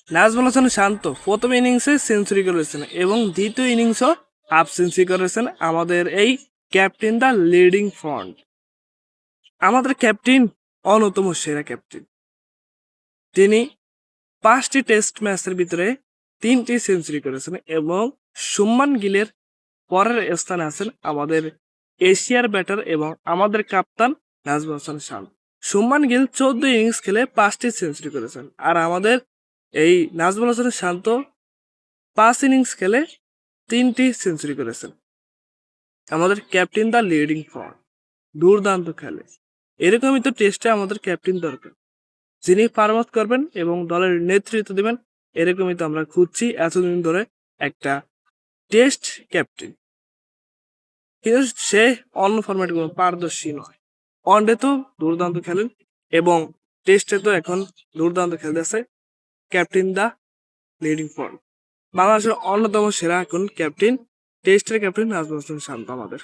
নাজমুল হাসান শান্ত প্রথম ইনিংসে সেঞ্চুরি করেছেন এবং দ্বিতীয় ইনিংসও হাফ সেঞ্চুরি করেছেন আমাদের এই ক্যাপ্টেন দ্য লিডিং ফ্রন্ট। আমাদের ক্যাপ্টেন অন্যতম সেরা ক্যাপ্টেন। তিনি 5টি টেস্ট ম্যাচের ভিতরে 3টি সেঞ্চুরি করেছেন এবং শুভমান গিলের পরের স্থানে আছেন আমাদের এশিয়ার ব্যাটার এবং আমাদের কাপ্তান নাজমুল হাসান শান্ত। শুভমান গিল 14 ইনিংস খেলে 5টি সেঞ্চুরি করেছেন, আর আমাদের এই নাজমুল হাসান শান্ত 5 ইনিংস খেলে 3টি সেঞ্চুরি করেছেন। আমাদের ক্যাপ্টেন দ্য লিডিং ফ্রন্ট, দুর্দান্ত খেলে। এরকমই তো টেস্টে আমাদের ক্যাপ্টেন দরকার, যিনি পারফর্ম করবেন এবং দলের নেতৃত্ব দেবেন। এরকমই তো আমরা খুঁজছি এতদিন ধরে একটা টেস্ট ক্যাপ্টেন। কিন্তু সে অন্য ফরম্যাটে কোনো পারদর্শী নয়। ওয়ানডে তো দুর্দান্ত খেলেন এবং টেস্টে তো এখন দুর্দান্ত খেলতেছে ক্যাপ্টেন দা লিডিং ফ্রন্ট। বাংলাদেশের অন্যতম সেরা এখন ক্যাপ্টেন, টেস্টের ক্যাপ্টেন নাজমুল হাসান শান্ত আমাদের।